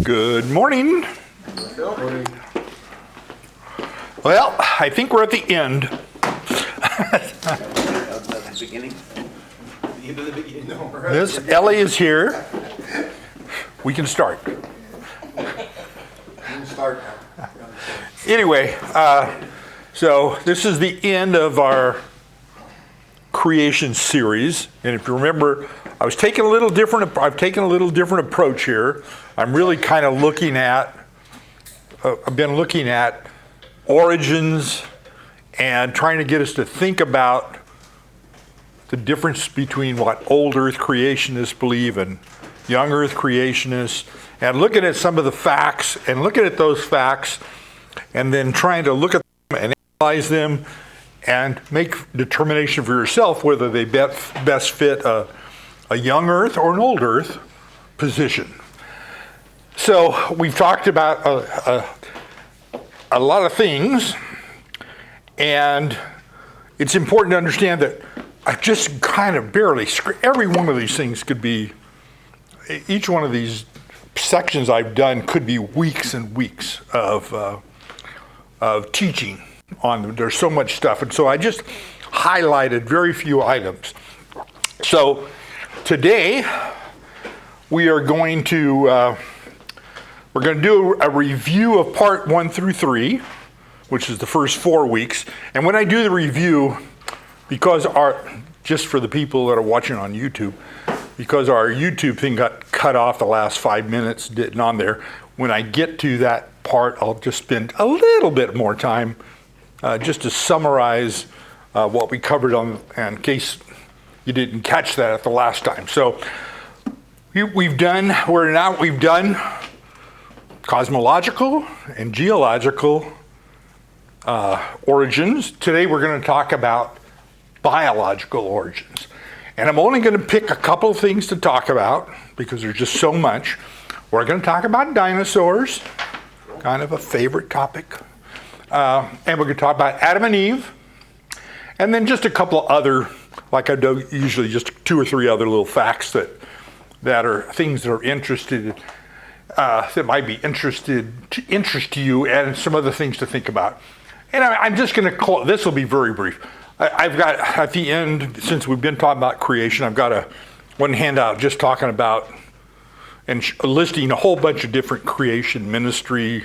Good morning. Well, I think we're at the end. The beginning? The end of the beginning. No, Miss Ellie is here. We can start. Anyway, so this is the end of our creation series, and if you remember, I've taken a little different approach here. I'm really kind of looking at, I've been looking at origins and trying to get us to think about the difference between what old Earth creationists believe and young Earth creationists, and looking at some of the facts and looking at those facts and then trying to look at them and analyze them and make determination for yourself whether they best fit a young Earth or an old Earth position. So we've talked about a lot of things, and it's important to understand that I just kind of barely, every one of these things could be, each one of these sections I've done could be weeks and weeks of teaching on them. There's so much stuff, and so I just highlighted very few items. So today we are going to do a review of part 1 through 3, which is the first 4 weeks. And when I do the review, because just for the people that are watching on YouTube, because our YouTube thing got cut off the last 5 minutes, didn't on there, when I get to that part, I'll just spend a little bit more time just to summarize what we covered on, in case you didn't catch that at the last time. So we've done cosmological and geological origins. Today we're going to talk about biological origins. And I'm only going to pick a couple of things to talk about because there's just so much. We're going to talk about dinosaurs, kind of a favorite topic. And we're going to talk about Adam and Eve. And then just a couple of other, like I do usually, just 2 or 3 other little facts that are things that are that might be interest to you, and some other things to think about. And I'm just going to call, this will be very brief. I've got, at the end, since we've been talking about creation, I've got one handout just talking about and listing a whole bunch of different creation ministries.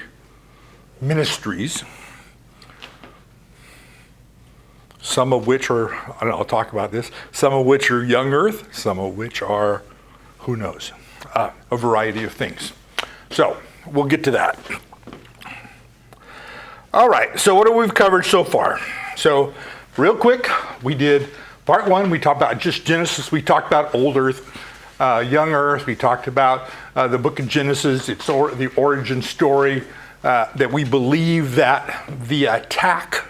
Some of which are, I'll talk about this, some of which are young Earth, some of which are, who knows, a variety of things. So we'll get to that. All right, so what have we covered so far? So real quick, we did part 1, we talked about just Genesis, we talked about old Earth, young Earth, we talked about the book of Genesis, it's the origin story, that we believe that the attack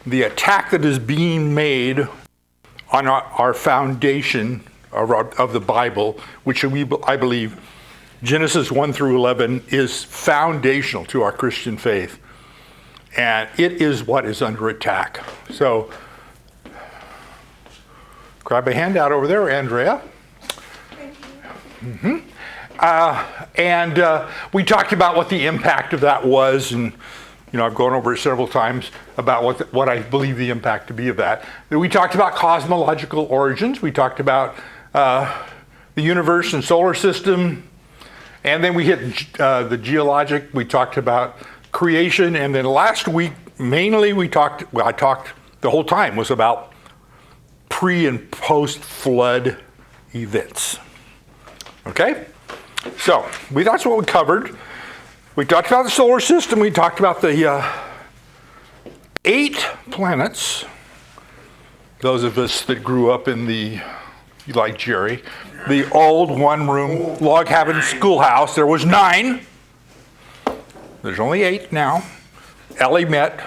that is being made on our foundation of the Bible, which I believe Genesis 1 through 11 is foundational to our Christian faith. And it is what is under attack. So, grab a handout over there, Andrea. Thank you. And we talked about what the impact of that was, and I've gone over it several times about what I believe the impact to be of that. We talked about cosmological origins. We talked about the universe and solar system, and then we hit the geologic. We talked about creation, and then last week mainly I talked the whole time was about pre and post flood events. Okay, so that's what we covered. We talked about the solar system. We talked about the 8 planets. Those of us that grew up in like Jerry, the old one-room log cabin schoolhouse, there was 9. There's only 8 now. Ellie met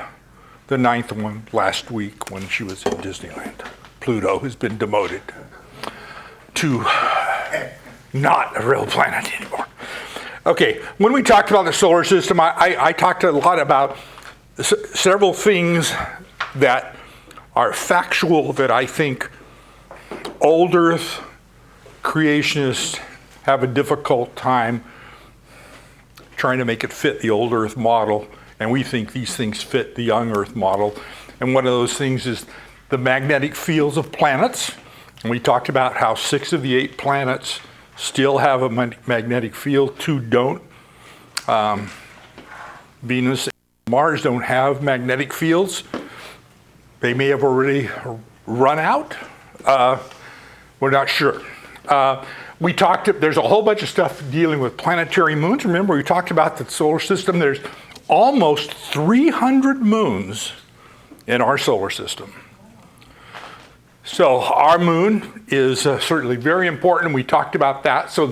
the 9th one last week when she was in Disneyland. Pluto has been demoted to not a real planet anymore. Okay, when we talked about the solar system, I talked a lot about several things that are factual that I think old Earth creationists have a difficult time trying to make it fit the old Earth model, and we think these things fit the young Earth model. And one of those things is the magnetic fields of planets. And we talked about how 6 of the 8 planets still have a magnetic field, 2 don't. Venus and Mars don't have magnetic fields. They may have already run out. We're not sure. There's a whole bunch of stuff dealing with planetary moons. Remember, we talked about the solar system. There's almost 300 moons in our solar system. So our moon is certainly very important. We talked about that. So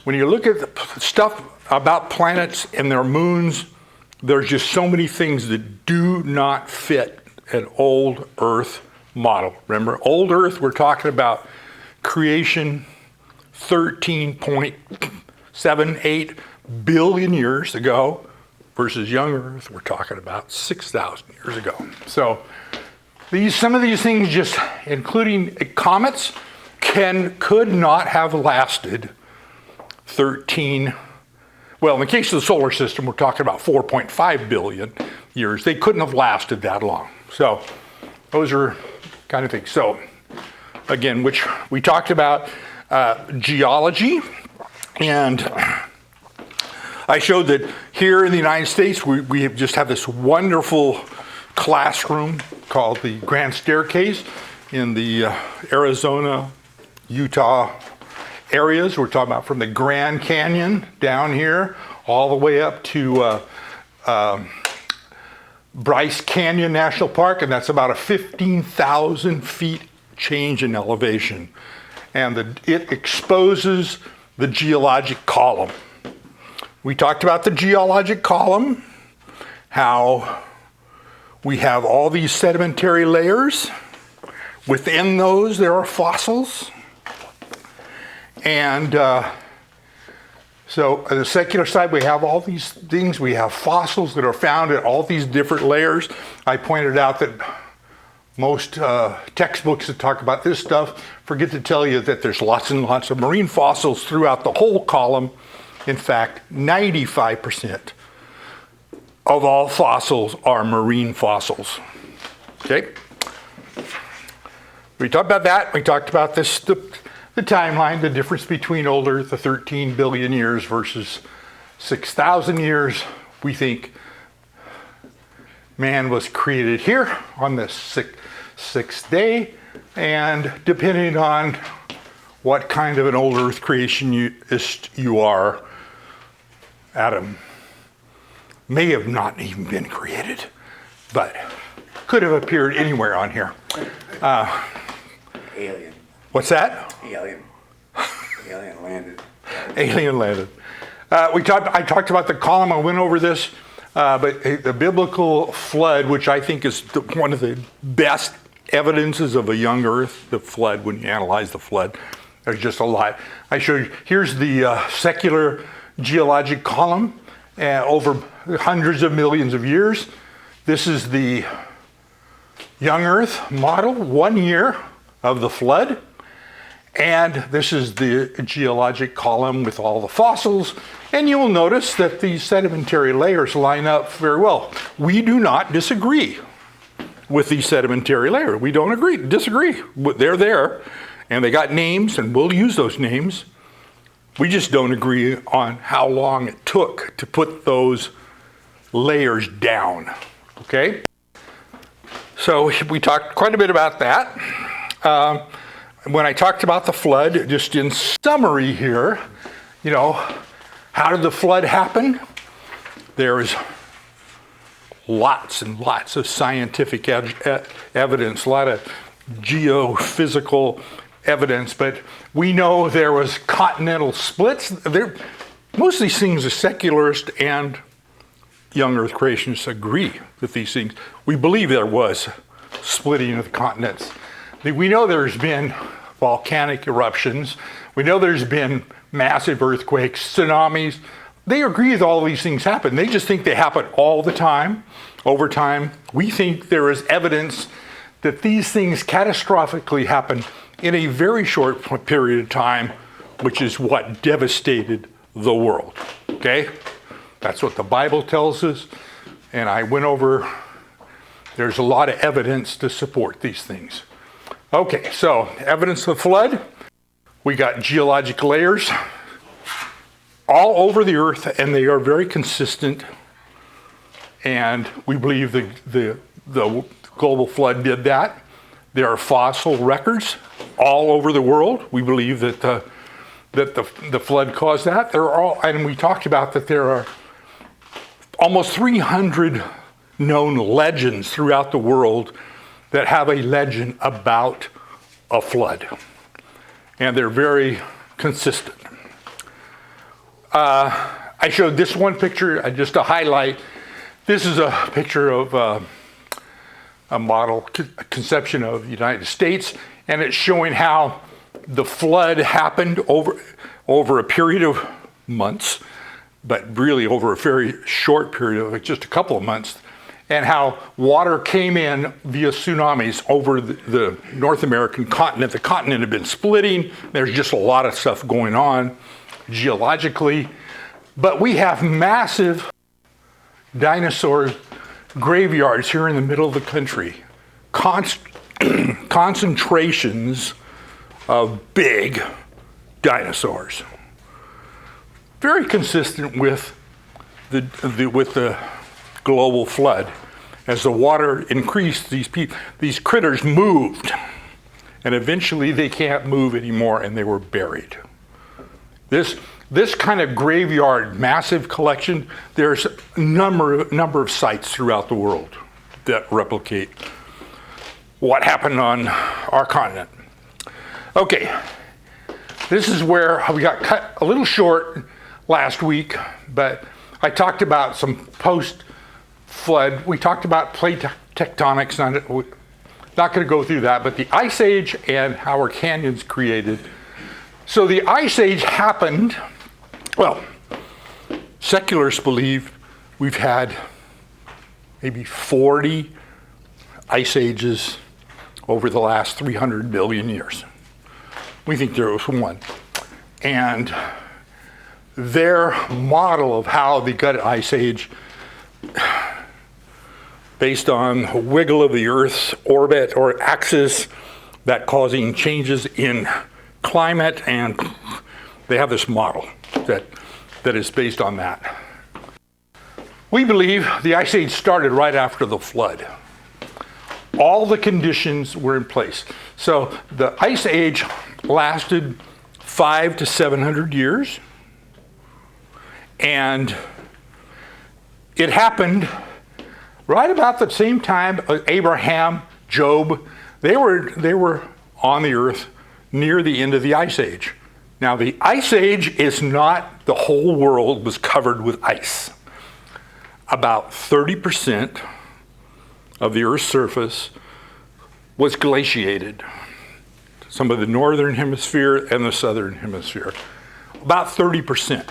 when you look at the stuff about planets and their moons, there's just so many things that do not fit an old Earth model. Remember, old Earth, we're talking about creation 13.78 billion years ago versus young Earth, we're talking about 6,000 years ago. So some of these things, just including comets, could not have lasted 13. Well, in the case of the solar system, we're talking about 4.5 billion years. They couldn't have lasted that long. So those are kind of things. So again, which we talked about geology, and I showed that here in the United States, we just have this wonderful classroom called the Grand Staircase in the Arizona, Utah areas. We're talking about from the Grand Canyon down here all the way up to Bryce Canyon National Park, and that's about a 15,000 feet change in elevation. And it exposes the geologic column. We talked about the geologic column, how we have all these sedimentary layers. Within those, there are fossils. And so on the secular side, we have all these things. We have fossils that are found in all these different layers. I pointed out that most textbooks that talk about this stuff forget to tell you that there's lots and lots of marine fossils throughout the whole column. In fact, 95% of all fossils are marine fossils. Okay? We talked about that. We talked about this, the timeline, the difference between old Earth, the 13 billion years versus 6,000 years. We think man was created here on the sixth day, and depending on what kind of an old Earth creationist you are, Adam may have not even been created, but could have appeared anywhere on here. Alien. What's that? Alien. Alien landed. Alien landed. I talked about the column. I went over this, but the biblical flood, which I think is one of the best evidences of a young Earth, the flood, when you analyze the flood, there's just a lot. I showed you, here's the secular geologic column over hundreds of millions of years. This is the young Earth model, 1 year of the flood. And this is the geologic column with all the fossils. And you will notice that these sedimentary layers line up very well. We do not disagree with these sedimentary layers. We don't disagree. They're there, and they got names, and we'll use those names. We just don't agree on how long it took to put those layers down, okay? So we talked quite a bit about that. When I talked about the flood, just in summary here, how did the flood happen? There's lots and lots of scientific evidence, a lot of geophysical evidence, but we know there was continental splits. Most of these things, the secularists and young Earth creationists agree with these things. We believe there was splitting of the continents. We know there's been volcanic eruptions. We know there's been massive earthquakes, tsunamis. They agree that all these things happen. They just think they happen all the time, over time. We think there is evidence that these things catastrophically happen in a very short period of time, which is what devastated the world, okay? That's what the Bible tells us. And I went over, there's a lot of evidence to support these things. Okay, so evidence of flood. We got geologic layers all over the earth, and they are very consistent. And we believe the global flood did that. There are fossil records all over the world. We believe that the flood caused that. And we talked about that there are almost 300 known legends throughout the world that have a legend about a flood. And they're very consistent. I showed this one picture just to highlight. This is a picture of a model conception of the United States, and it's showing how the flood happened over a period of months, but really over a very short period of just a couple of months, and how water came in via tsunamis over the North American continent. The continent had been splitting. There's just a lot of stuff going on geologically. But we have massive dinosaur graveyards here in the middle of the country. Concentrations of big dinosaurs. Very consistent with the global flood. As the water increased, these critters moved, and eventually they can't move anymore, and they were buried. This kind of graveyard, massive collection, there's a number of sites throughout the world that replicate what happened on our continent. Okay, this is where we got cut a little short last week, but I talked about some post-flood. We talked about plate tectonics. Not going to go through that, but the Ice Age and how our canyons created. So the Ice Age happened, well, secularists believe we've had maybe 40 ice ages over the last 300 billion years. We think there was one. And their model of how they got an ice age, based on the wiggle of the Earth's orbit or axis, that causing changes in climate, and they have this model that is based on that. We believe the Ice Age started right after the flood. All the conditions were in place. So the Ice Age lasted 500 to 700 years, and it happened right about the same time Abraham, Job, they were on the earth near the end of the Ice Age. Now, the Ice Age is not the whole world was covered with ice. About 30% of the Earth's surface was glaciated. Some of the northern hemisphere and the southern hemisphere. About 30%.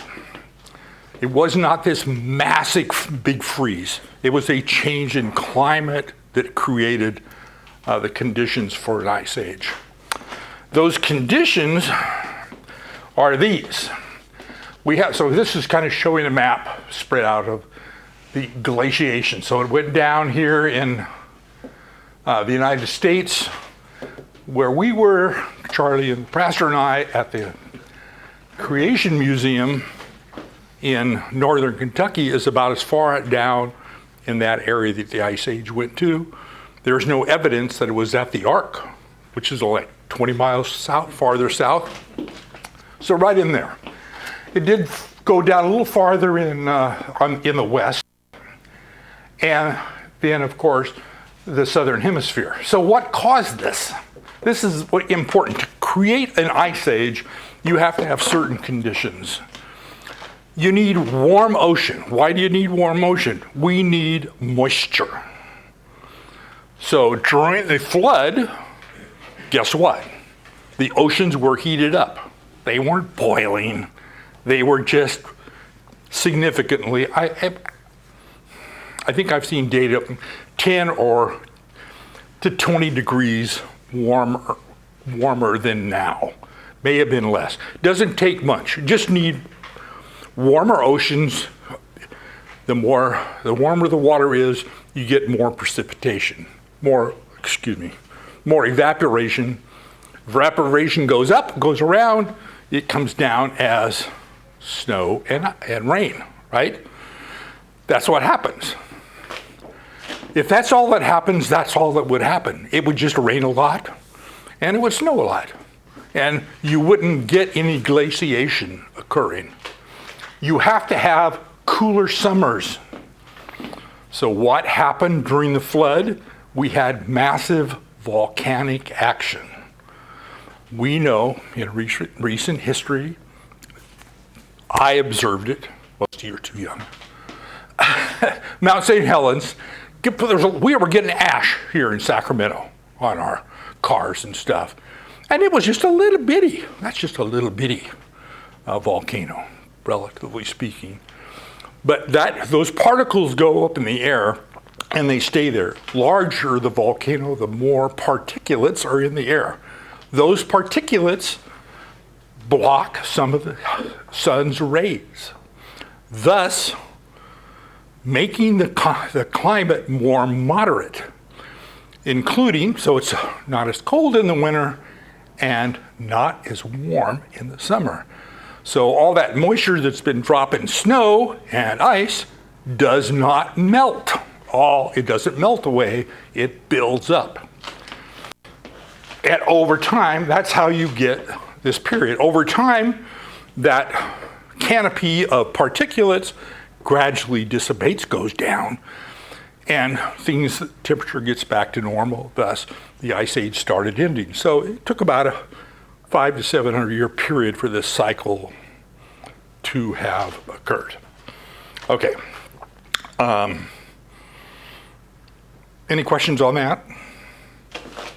It was not this massive big freeze. It was a change in climate that created the conditions for an Ice Age. Those conditions are these. So this is kind of showing a map spread out of the glaciation. So it went down here in the United States, where we were, Charlie and Pastor and I, at the Creation Museum in northern Kentucky, is about as far down in that area that the Ice Age went to. There's no evidence that it was at the Ark, which is like 20 miles south, farther south. So right in there. It did go down a little farther in the west, and then, of course, the southern hemisphere. So what caused this? This is important. To create an Ice Age, you have to have certain conditions. You need warm ocean. Why do you need warm ocean? We need moisture. So during the flood, guess what? The oceans were heated up. They weren't boiling. They were just significantly, I think I've seen data 10 or to 20 degrees warmer than now. May have been less. Doesn't take much. You just need warmer oceans. the warmer the water is, you get more precipitation, more evaporation. Evaporation goes up, goes around, it comes down as snow and rain, right? That's what happens. If that's all that happens, that's all that would happen. It would just rain a lot, and it would snow a lot. And you wouldn't get any glaciation occurring. You have to have cooler summers. So what happened during the flood? We had massive volcanic action. We know in recent history, I observed it, most of you are too young. Mount St. Helens, we were getting ash here in Sacramento on our cars and stuff. And it was just a little bitty, that's just a little bitty volcano, relatively speaking. But those particles go up in the air and they stay there. Larger the volcano, the more particulates are in the air. Those particulates block some of the sun's rays, thus making the climate more moderate, including, so it's not as cold in the winter and not as warm in the summer. So all that moisture that's been dropping snow and ice does not melt. It doesn't melt away, it builds up. And over time, that's how you get this period. Over time, that canopy of particulates gradually dissipates, goes down, and temperature gets back to normal. Thus, the ice age started ending. So it took about a 500 to 700 year period for this cycle to have occurred. Okay. Any questions on that?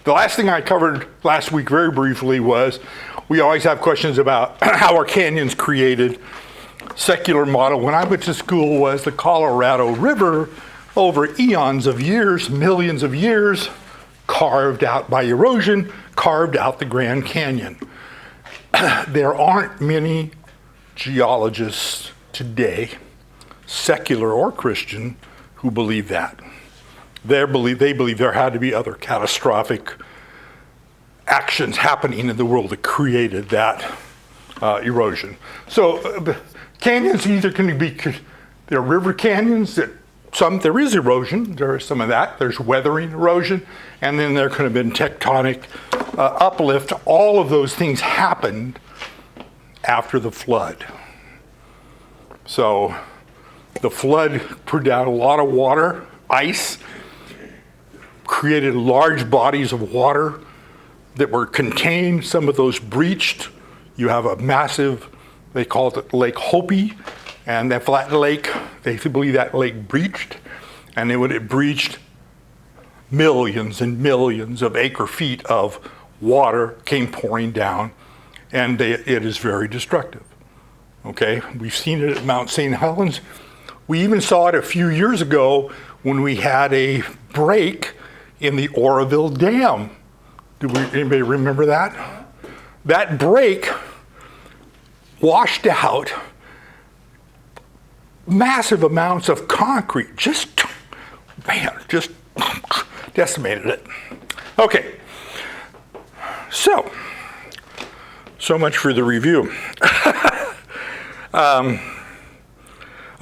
The last thing I covered last week very briefly was we always have questions about how are canyons created. Secular model when I went to school was the Colorado River over eons of years, millions of years, carved out by erosion, carved out the Grand Canyon. There aren't many geologists today, secular or Christian, who believe that. They believe there had to be other catastrophic actions happening in the world that created that erosion. So canyons either can be, there are river canyons that there is erosion, there is some of that, there's weathering erosion, and then there could have been tectonic uplift. All of those things happened after the flood. So the flood put down a lot of water, ice, created large bodies of water that were contained. Some of those breached. You have a massive, they call it Lake Hopi, and that flat lake, they believe that lake breached, and then when it breached, millions and millions of acre feet of water came pouring down, and it is very destructive. Okay, we've seen it at Mount St. Helens. We even saw it a few years ago when we had a break in the Oroville Dam. Anybody remember that? That break washed out massive amounts of concrete, just decimated it. Okay, so much for the review.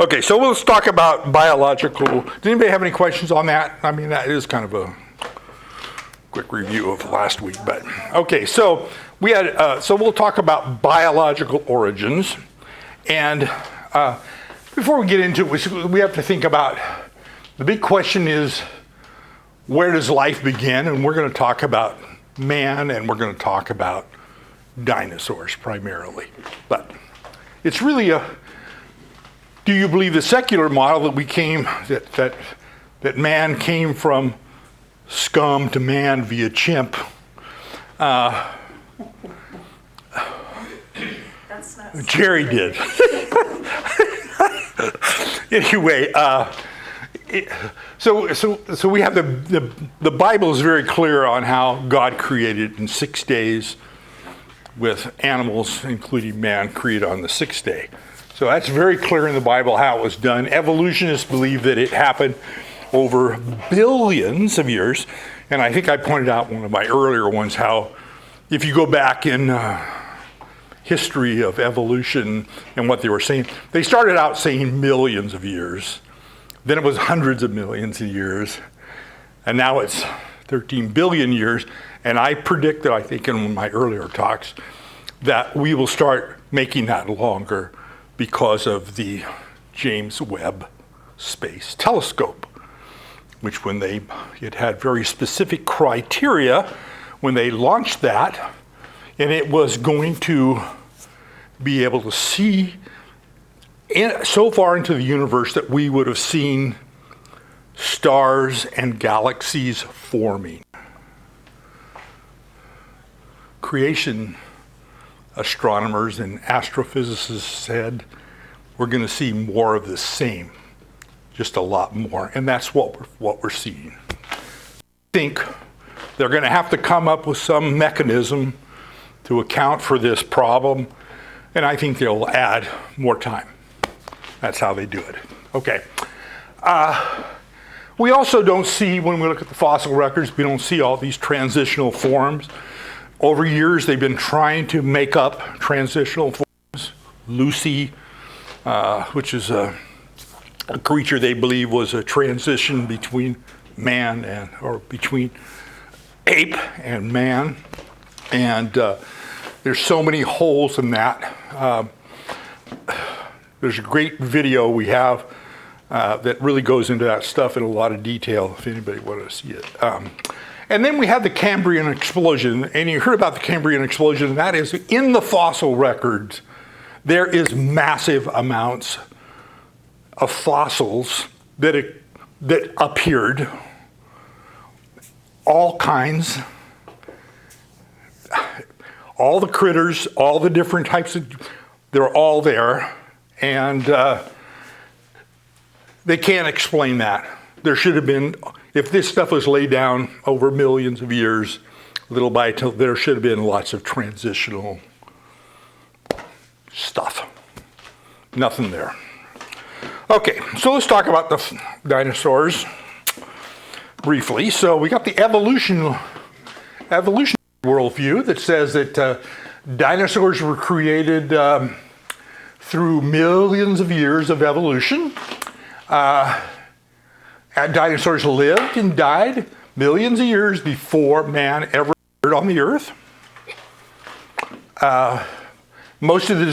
Okay, so let's talk about biological. Does anybody have any questions on that? I mean, that is kind of a quick review of last week, but okay. So we had. So we'll talk about biological origins, and before we get into it, we have to think about the big question is where does life begin? And we're going to talk about man, and we're going to talk about dinosaurs primarily, but it's really a. Do you believe the secular model that that man came from scum to man via chimp? That's not Jerry did. Anyway, so we have the Bible is very clear on how God created in 6 days, with animals, including man, created on the sixth day. So that's very clear in the Bible how it was done. Evolutionists believe that it happened over billions of years. And I think I pointed out one of my earlier ones how if you go back in history of evolution and what they were saying, they started out saying millions of years. Then it was hundreds of millions of years. And now it's 13 billion years. And I predicted, I think in one of my earlier talks, that we will start making that longer because of the James Webb Space Telescope, which it had very specific criteria when they launched that, and it was going to be able to see so far into the universe that we would have seen stars and galaxies forming. Creation astronomers and astrophysicists said we're going to see more of the same, just a lot more, and that's what we're seeing. I think they're going to have to come up with some mechanism to account for this problem, and I think they'll add more time. That's how they do it. Okay. We also don't see, when we look at the fossil records, we don't see all these transitional forms. Over years, they've been trying to make up transitional forms. Lucy, which is a creature they believe was a transition between or between ape and man. And there's so many holes in that. There's a great video we have that really goes into that stuff in a lot of detail if anybody wanted to see it. And then we have the Cambrian explosion, and you heard about the Cambrian explosion, and that is in the fossil records, there is massive amounts of fossils that appeared, all kinds, all the critters, all the different types they're all there, and they can't explain that. There should have been, if this stuff was laid down over millions of years, little by little, there should have been lots of transitional stuff. Nothing there. Okay, so let's talk about the dinosaurs briefly. So we got the evolution worldview that says that dinosaurs were created through millions of years of evolution. Dinosaurs lived and died millions of years before man ever appeared on the earth. Most of the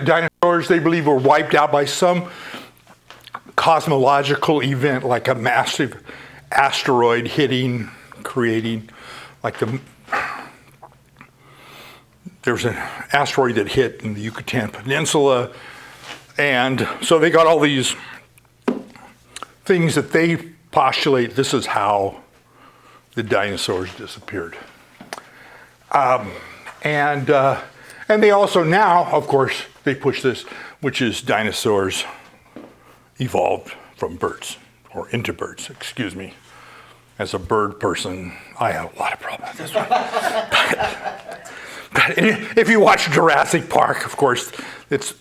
dinosaurs, they believe, were wiped out by some cosmological event, like a massive asteroid creating, there's an asteroid that hit in the Yucatan Peninsula, and so they got all these things that they postulate this is how the dinosaurs disappeared. And they also now, of course, they push this, which is dinosaurs evolved from birds, or into birds, excuse me. As a bird person, I have a lot of problems with this one. But if you watch Jurassic Park, of course, it's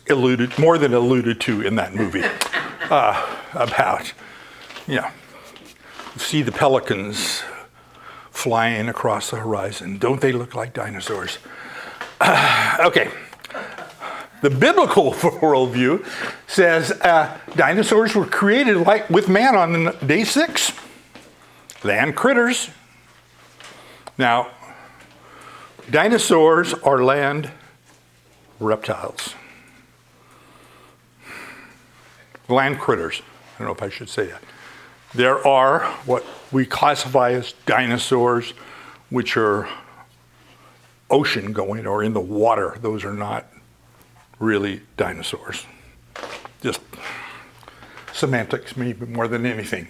more than alluded to in that movie about, see the pelicans flying across the horizon. Don't they look like dinosaurs? Okay. The biblical worldview says dinosaurs were created with man on day 6. Land critters. Now, dinosaurs are land reptiles. Land critters. I don't know if I should say that. There are what we classify as dinosaurs, which are ocean going or in the water. Those are not really dinosaurs. Just semantics, maybe more than anything.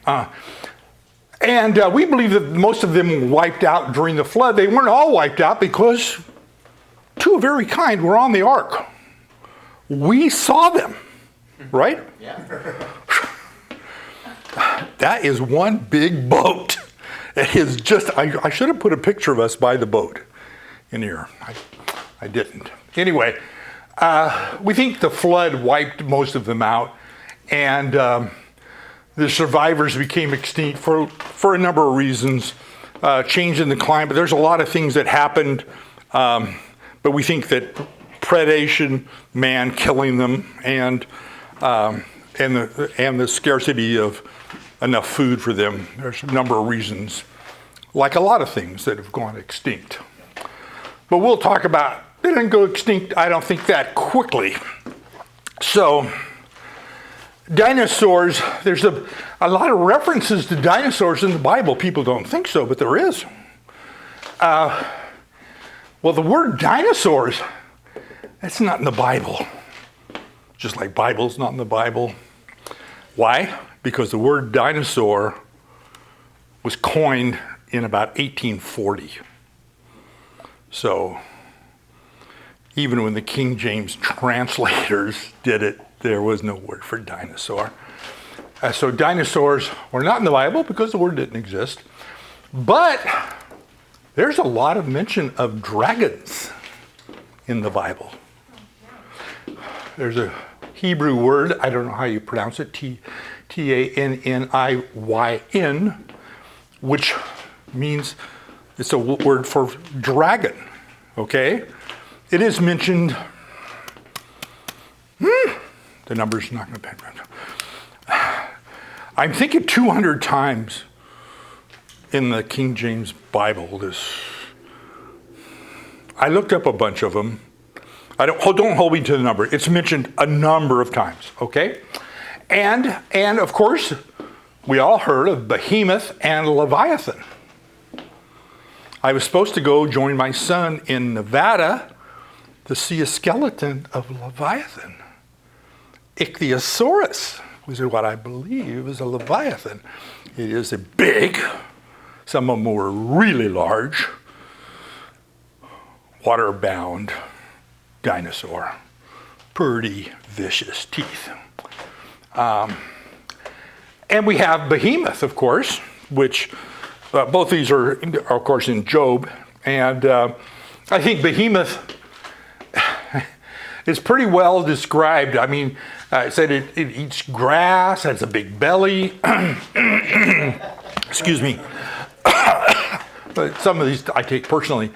And we believe that most of them were wiped out during the flood. They weren't all wiped out because two very kind were on the ark. We saw them, right? Yeah. That is one big boat. It is just, I should have put a picture of us by the boat in here. I didn't. Anyway, We think the flood wiped most of them out, and the survivors became extinct for a number of reasons. Change in the climate. There's a lot of things that happened, but we think that predation, man killing them, and the scarcity of enough food for them. There's a number of reasons, like a lot of things that have gone extinct. But we'll talk about, they didn't go extinct, I don't think, that quickly. So, dinosaurs, there's a lot of references to dinosaurs in the Bible. People don't think so, but there is. Well, the word dinosaurs, that's not in the Bible. Just like Bible's not in the Bible. Why? Because the word dinosaur was coined in about 1840. So, even when the King James translators did it, there was no word for dinosaur. So dinosaurs were not in the Bible because the word didn't exist. But there's a lot of mention of dragons in the Bible. There's a Hebrew word, I don't know how you pronounce it, T-A-N-N-I-Y-N, which means it's a word for dragon, okay? It is mentioned, the number's not going to be, I'm thinking 200 times in the King James Bible. I looked up a bunch of them. Don't hold me to the number. It's mentioned a number of times, okay? And of course, we all heard of Behemoth and Leviathan. I was supposed to go join my son in Nevada to see a skeleton of Leviathan. Ichthyosaurus was what I believe is a Leviathan. It is a big, some of them were really large, water-bound dinosaur. Pretty vicious teeth. And we have Behemoth, of course, which both these are, of course, in Job. And I think Behemoth is pretty well described. I mean, it said it eats grass, has a big belly. Excuse me. But some of these I take personally.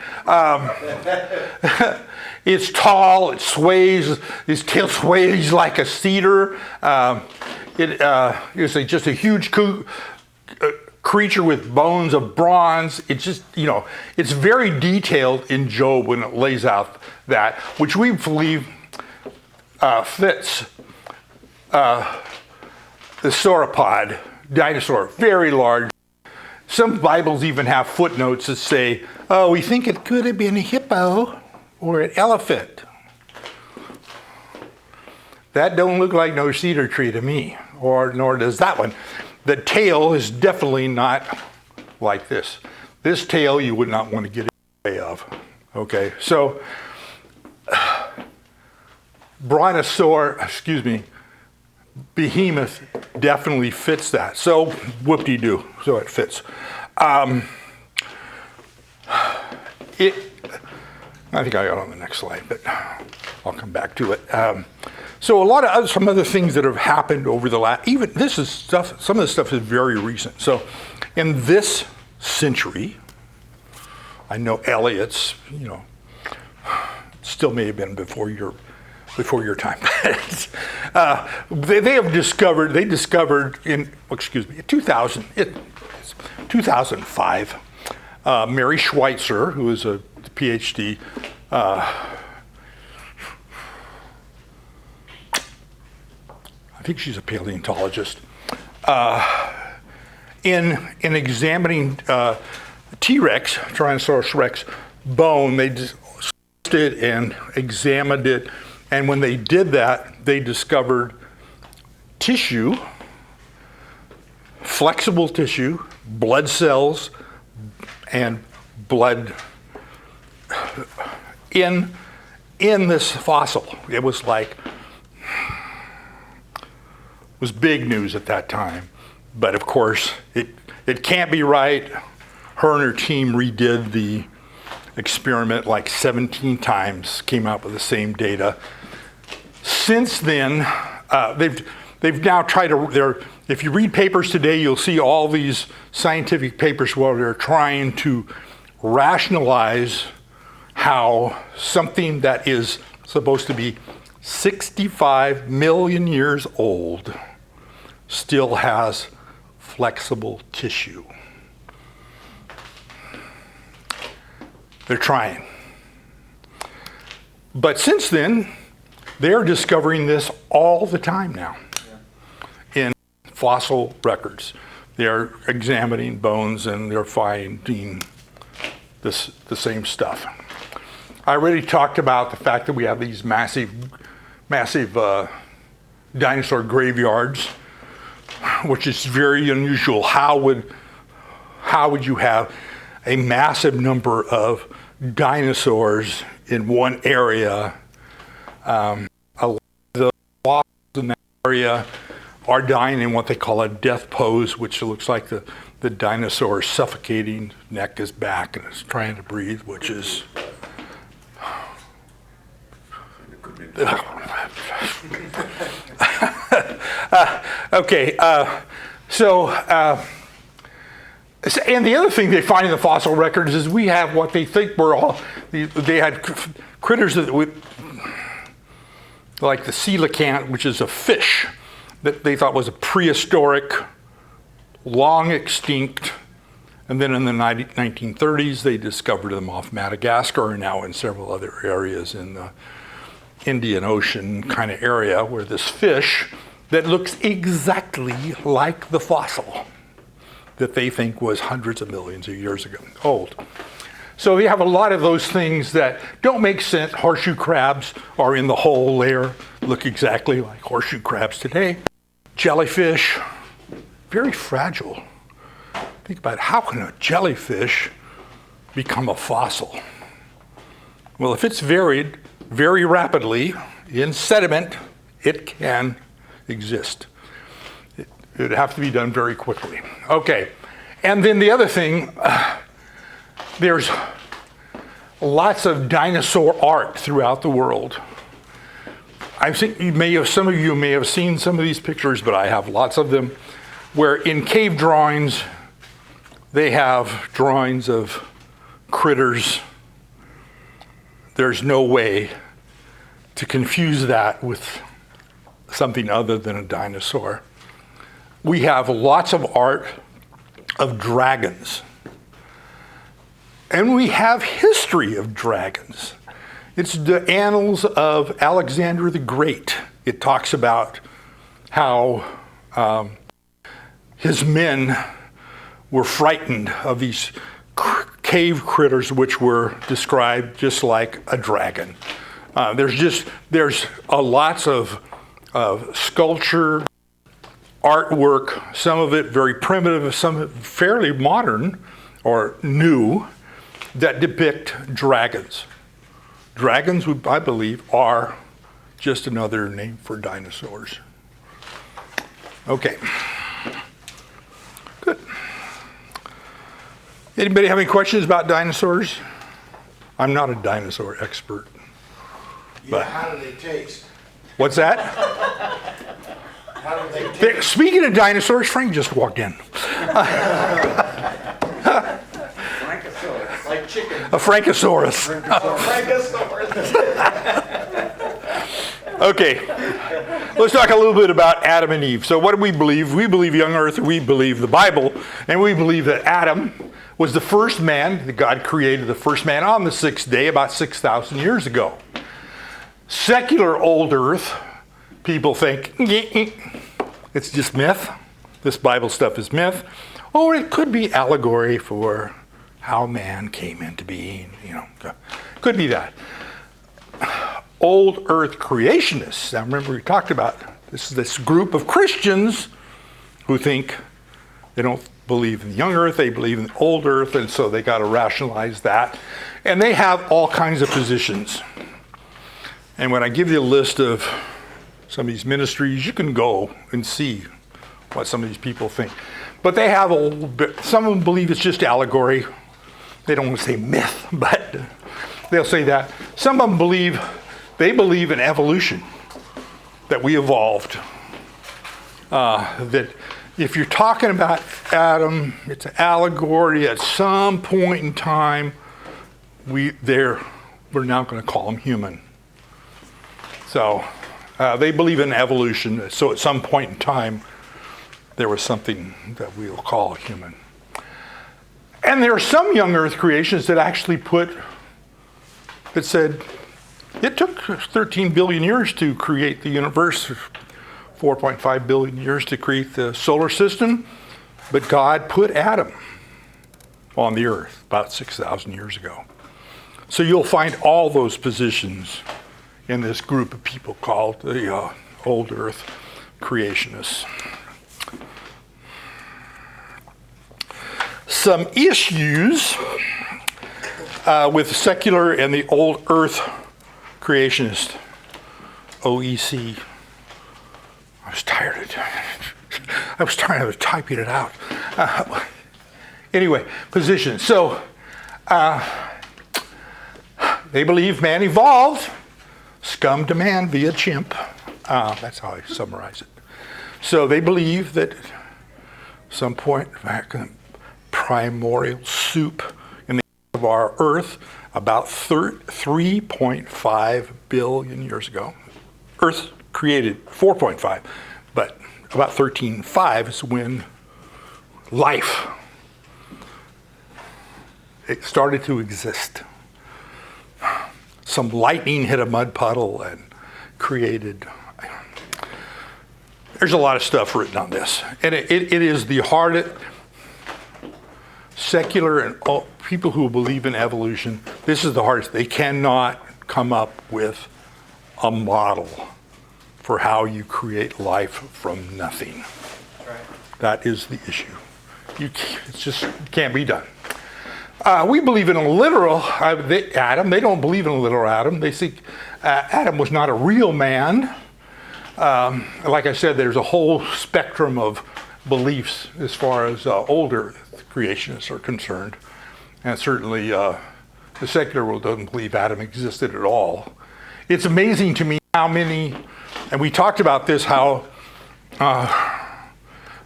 It's tall, it sways, its tail sways like a cedar. It is just a huge creature with bones of bronze. It's just, it's very detailed in Job when it lays out that, which we believe fits the sauropod dinosaur, very large. Some Bibles even have footnotes that say, oh, we think it could have been a hippo or an elephant. That don't look like no cedar tree to me, nor does that one. The tail is definitely not like this. This tail you would not want to get in the way of. Okay, so Behemoth definitely fits that. So whoop-de-doo, so it fits. I think I got on the next slide, but I'll come back to it. So some other things that have happened over the last, even this is stuff, some of this stuff is very recent. So in this century, I know Eliot's, still may have been before your time. They discovered in 2005, Mary Schweitzer, who is a PhD, I think she's a paleontologist, in examining T-Rex, Tyrannosaurus Rex bone, they just it and examined it, and when they did that, they discovered tissue, flexible tissue, blood cells, and blood in this fossil. It was big news at that time, but of course it can't be right. Her and her team redid the experiment like 17 times, came out with the same data. since then, they've now tried to. If you read papers today, you'll see all these scientific papers where they're trying to rationalize how something that is supposed to be 65 million years old still has flexible tissue. They're trying. But since then, they're discovering this all the time now in fossil records. They're examining bones and they're finding the same stuff. I already talked about the fact that we have these massive dinosaur graveyards, which is very unusual. How would you have a massive number of dinosaurs in one area? A lot of the fossils in that area are dying in what they call a death pose, which looks like the dinosaur is suffocating, neck is back, and it's trying to breathe, which is... Okay, and the other thing they find in the fossil records is we have what they think were all, they had critters that would, like the coelacanth, which is a fish that they thought was a prehistoric, long extinct, and then in the 1930s they discovered them off Madagascar and now in several other areas in the Indian Ocean kind of area where this fish that looks exactly like the fossil that they think was hundreds of millions of years ago old. So you have a lot of those things that don't make sense. Horseshoe crabs are in the hole there, look exactly like horseshoe crabs today. Jellyfish, very fragile. Think about it. How can a jellyfish become a fossil? Well, if it's varied very rapidly in sediment, it can exist. It would have to be done very quickly. Okay, and then the other thing, there's lots of dinosaur art throughout the world. I think some of you may have seen some of these pictures, but I have lots of them, where in cave drawings, they have drawings of critters. There's no way to confuse that with something other than a dinosaur. We have lots of art of dragons. And we have history of dragons. It's the annals of Alexander the Great. It talks about how his men were frightened of these cave critters which were described just like a dragon. There's lots of sculpture, artwork, some of it very primitive, some of it fairly modern or new, that depict dragons. Dragons, I believe, are just another name for dinosaurs. Okay. Good. Anybody have any questions about dinosaurs? I'm not a dinosaur expert. Yeah, how do they taste? What's that? How do they taste? Speaking of dinosaurs, Frank just walked in. Frankosaurus. Like chicken. A Frankosaurus. Frankosaurus. Okay, let's talk a little bit about Adam and Eve. So what do we believe? We believe young earth, we believe the Bible, and we believe that Adam was the first man, that God created the first man on the sixth day about 6,000 years ago. Secular old earth, people think, it's just myth. This Bible stuff is myth. Or it could be allegory for how man came into being, could be that. Old earth creationists, now remember we talked about this group of Christians who think they don't believe in the young earth, they believe in the old earth, and so they got to rationalize that. And they have all kinds of positions. And when I give you a list of some of these ministries, you can go and see what some of these people think. But they have a little bit, some of them believe it's just allegory. They don't want to say myth, but they'll say that. Some of them believe in evolution. that we evolved. That if you're talking about Adam, it's an allegory. At some point in time, we're now going to call him human. So they believe in evolution. So at some point in time, there was something that we'll call human. And there are some young Earth creations that actually that said it took 13 billion years to create the universe, 4.5 billion years to create the solar system, but God put Adam on the earth about 6,000 years ago. So you'll find all those positions in this group of people called the old earth creationists. Some issues with secular and the old earth creationist, OEC. I was tired of typing it out. Anyway, position. So they believe man evolved, scum to man via chimp. That's how I summarize it. So they believe that some point back in the primordial soup in the of our Earth, about 3.5 billion years ago. Earth created 4.5, but about 13.5 is when life it started to exist. Some lightning hit a mud puddle and created. There's a lot of stuff written on this, and it is the hardest. Secular and all, people who believe in evolution, this is the hardest. They cannot come up with a model for how you create life from nothing. Right. That is the issue. It just can't be done. We believe in a literal Adam. They don't believe in a literal Adam. They think Adam was not a real man. Like I said, there's a whole spectrum of beliefs as far as older creationists are concerned. And certainly the secular world doesn't believe Adam existed at all. It's amazing to me how many, and we talked about this, how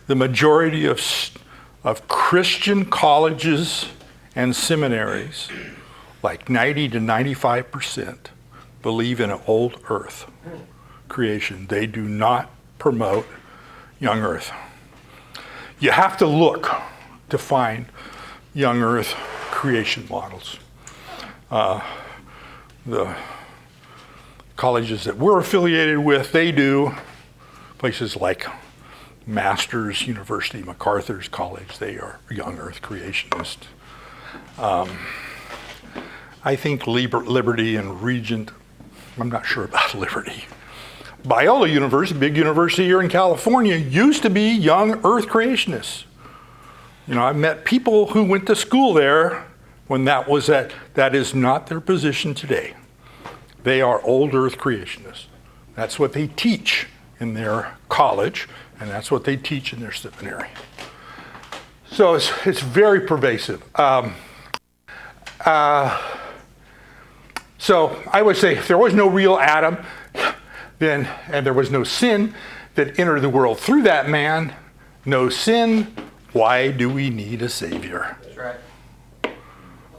the majority of Christian colleges and seminaries, like 90 to 95%, believe in an old earth creation. They do not promote young earth. You have to look to find young earth creation models. The colleges that we're affiliated with, they do. Places like Masters University, MacArthur's College, they are young earth creationists. I think Liberty and Regent, I'm not sure about Liberty. Biola University, big university here in California, used to be young earth creationists. You know, I've met people who went to school there when that was that. That is not their position today. They are old earth creationists. That's what they teach in their college, and that's what they teach in their seminary. So it's very pervasive. So I would say if there was no real Adam, then, and there was no sin that entered the world through that man, no sin, why do we need a Savior? That's right. I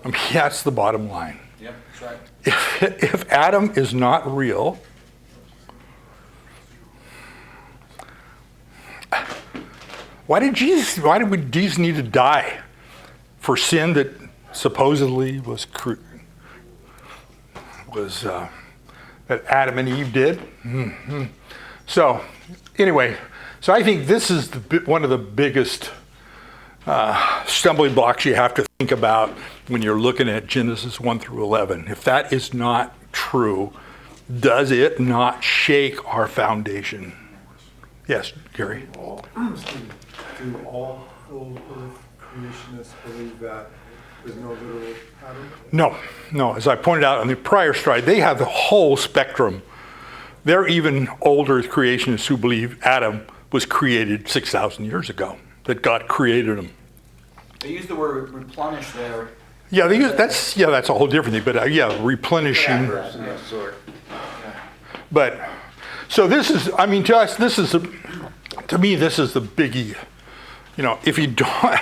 mean, that's the bottom line. Yep, that's right. If Adam is not real, why did Jesus need to die for sin that supposedly was that Adam and Eve did? Mm-hmm. So anyway, so I think this is one of the biggest stumbling blocks you have to think about when you're looking at Genesis 1 through 11. If that is not true, does it not shake our foundation? Yes, Gary? Do all old earth creationists believe that there's no literal Adam? No. As I pointed out on the prior slide, they have the whole spectrum. There are even old earth creationists who believe Adam was created 6,000 years ago, that God created him. They use the word replenish there. Yeah, that's a whole different thing, but replenishing. Yeah, sort. But So this is, I mean, to us, to me, this is the biggie. You know, if you don't,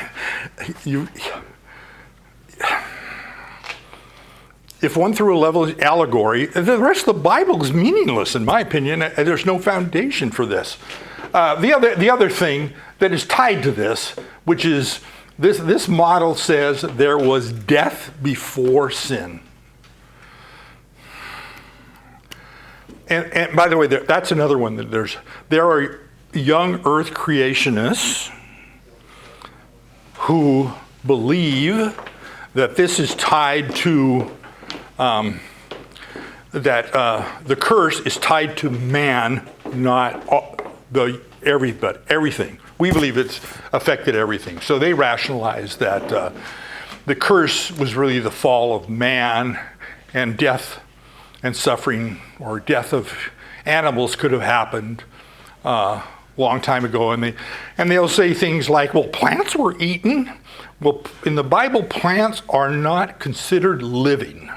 if one through a level is allegory, the rest of the Bible is meaningless, in my opinion. There's no foundation for this. The other thing that is tied to this, which is this model says there was death before sin. And by the way, that's another one that there are young Earth creationists who believe that this is tied to the curse is tied to man, not everything. We believe it's affected everything. So they rationalize that the curse was really the fall of man, and death and suffering or death of animals could have happened long time ago. And they'll say things like, well, plants were eaten. Well, in the Bible, plants are not considered living.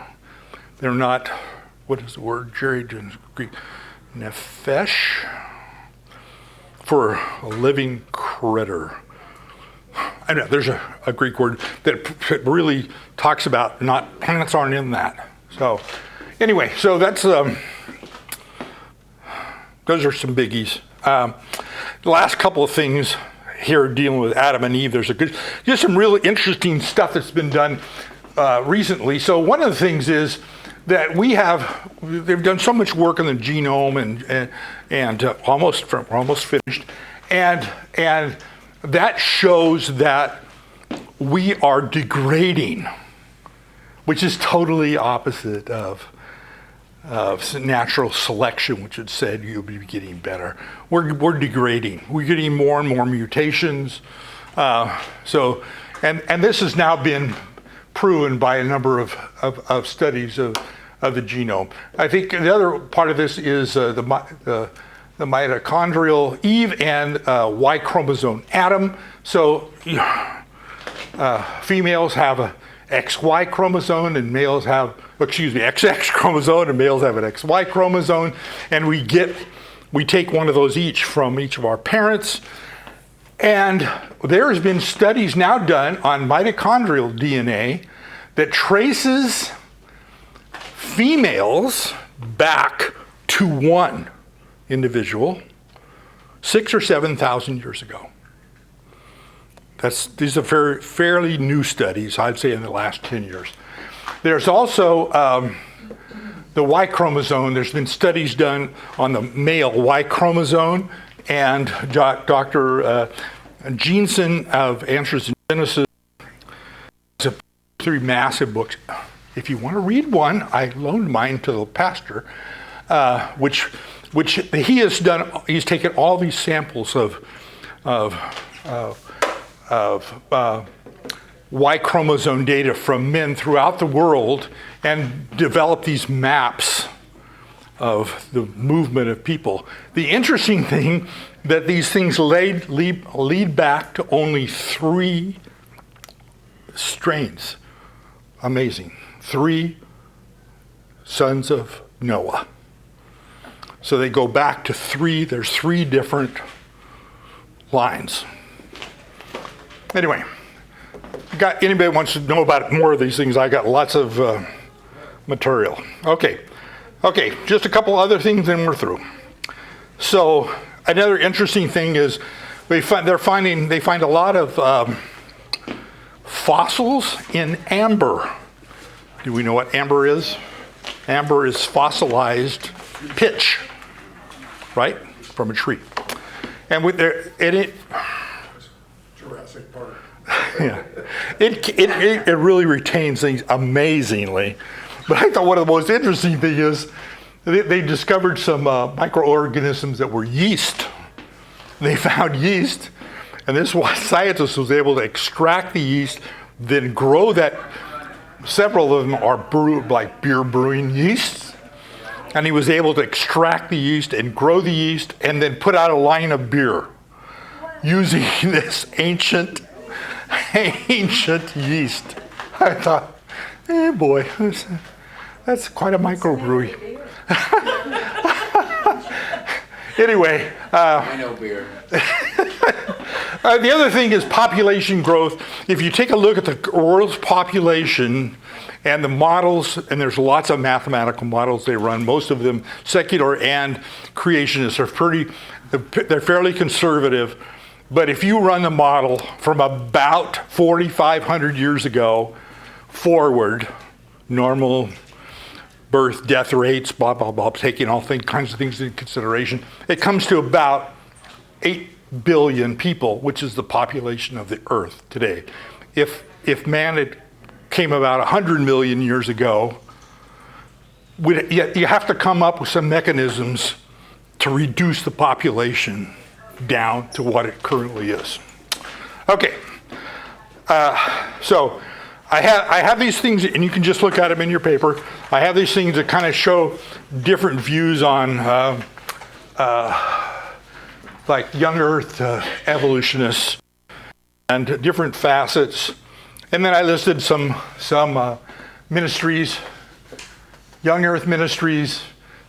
They're not, what is the word, Jerry, in Greek? Nephesh? For a living critter. I know, there's a Greek word that really talks about plants aren't in that. So anyway, so that's, those are some biggies. The last couple of things here dealing with Adam and Eve, there's just some really interesting stuff that's been done recently. So one of the things is that they've done so much work on the genome and almost finished, and that shows that we are degrading, which is totally opposite of natural selection, which had said you'll be getting better. We're degrading. We're getting more and more mutations. So this has now been proven by a number of studies of the genome. I think the other part of this is the mitochondrial Eve and Y chromosome Adam. So females have a XY chromosome and males have, XX chromosome and males have an XY chromosome, and we take one of those each from each of our parents. And there has been studies now done on mitochondrial DNA that traces females back to one individual 6,000 or 7,000 years ago. These are fairly new studies, I'd say in the last 10 years. There's also the Y chromosome. There's been studies done on the male Y chromosome, and Dr. Jensen of Androgenesis has 3 massive books. If you want to read one, I loaned mine to the pastor, which he has done. He's taken all these samples of Y chromosome data from men throughout the world and developed these maps of the movement of people. The interesting thing that these things lead back to only 3 strains. Amazing. 3 sons of Noah. So they go back to 3, there's 3 different lines. Anyway, anybody wants to know about more of these things, I got lots of material. Okay, just a couple other things and we're through. So another interesting thing is they find a lot of fossils in amber. Do we know what amber is? Amber is fossilized pitch, right, from a tree. And Jurassic Park. yeah, it really retains things amazingly. But I thought one of the most interesting things is they discovered some microorganisms that were yeast. They found yeast, and this scientist was able to extract the yeast, then grow that. Several of them are like beer brewing yeasts, and he was able to extract the yeast and grow the yeast and then put out a line of beer using this ancient yeast. I thought, boy, that's quite a microbrewery. Anyway, I know beer. the other thing is population growth. If you take a look at the world's population and the models, and there's lots of mathematical models they run, most of them secular and creationists they're fairly conservative. But if you run the model from about 4,500 years ago forward, normal birth, death rates, blah, blah, blah, taking all kinds of things into consideration, it comes to about 8 billion people, which is the population of the Earth today. If man came about 100 million years ago, you have to come up with some mechanisms to reduce the population down to what it currently is. Okay, so I have these things, and you can just look at them in your paper. I have these things that kind of show different views on like young Earth evolutionists and different facets. And then I listed some ministries, young Earth ministries.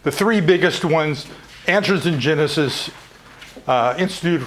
The three biggest ones: Answers in Genesis, Institute